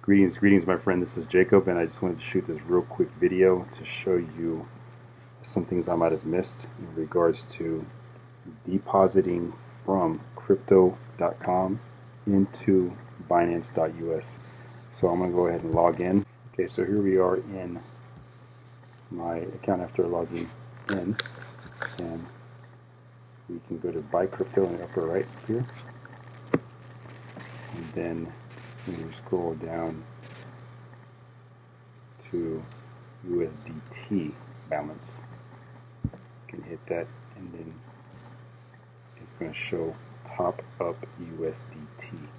Greetings, my friend. This is Jacob, and I just wanted to shoot this real quick video to show you some things I might have missed in regards to depositing from crypto.com into Binance.us. So I'm going to go ahead and log in. Okay, so here we are in my account after logging in, and we can go to buy crypto in the upper right here, and then when you scroll down to USDT balance, you can hit that, and then it's going to show top up USDT.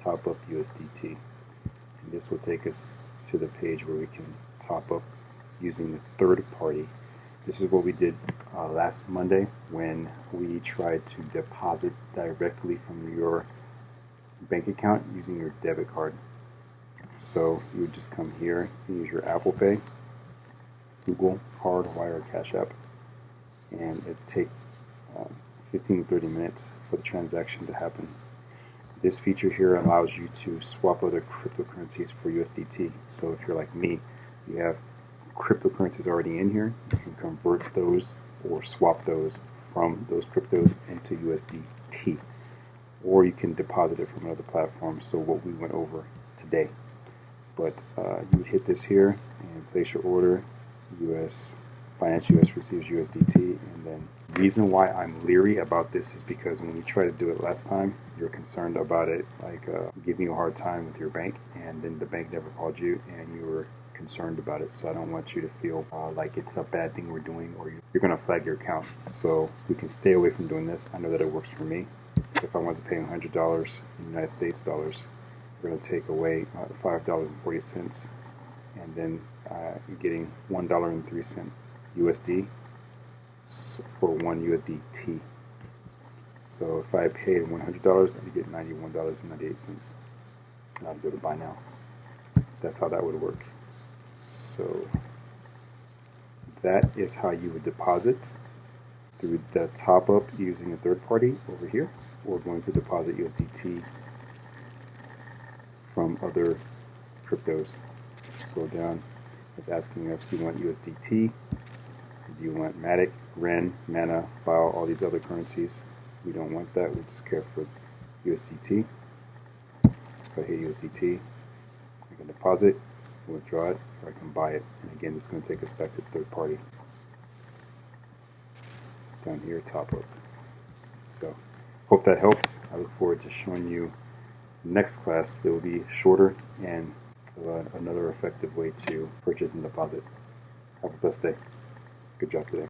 Top up USDT. And this will take us to the page where we can top up using the third party. This is what we did last Monday when we tried to deposit directly from your bank account using your debit card. So you would just come here and use your Apple Pay, Google, Hardwire, or Cash App, and it take 15 to 30 minutes for the transaction to happen. This feature here allows you to swap other cryptocurrencies for USDT. So if you're like me, you have cryptocurrencies already in here, you can convert those or swap those from those cryptos into USDT. Or you can deposit it from another platform, so what we went over today. But you would hit this here and place your order. Binance US receives USDT, and then the reason why I'm leery about this is because when you try to do it last time, you're concerned about it like giving you a hard time with your bank, and then the bank never called you and you were concerned about it. So I don't want you to feel like it's a bad thing we're doing, or you're going to flag your account. So we can stay away from doing this. I know that it works for me. If I want to pay $100 in United States dollars, we're going to take away $5.40, and then you're getting $1.03 USD for one USDT. So if I paid $100, I get $91.98. And I'll go to buy now. That's how that would work. So that is how you would deposit through the top up using a third party over here. We're going to deposit USDT from other cryptos. Scroll down. It's asking us, do you want USDT? Do you want Matic, Ren, Mana, BAO, all these other currencies? We don't want that. We just care for USDT. If I hit USDT, I can deposit, withdraw it, or I can buy it. And again, it's going to take us back to the third party. Down here, top up. So, hope that helps. I look forward to showing you next class. It will be shorter and another effective way to purchase and deposit. Have a blessed day. Good job today.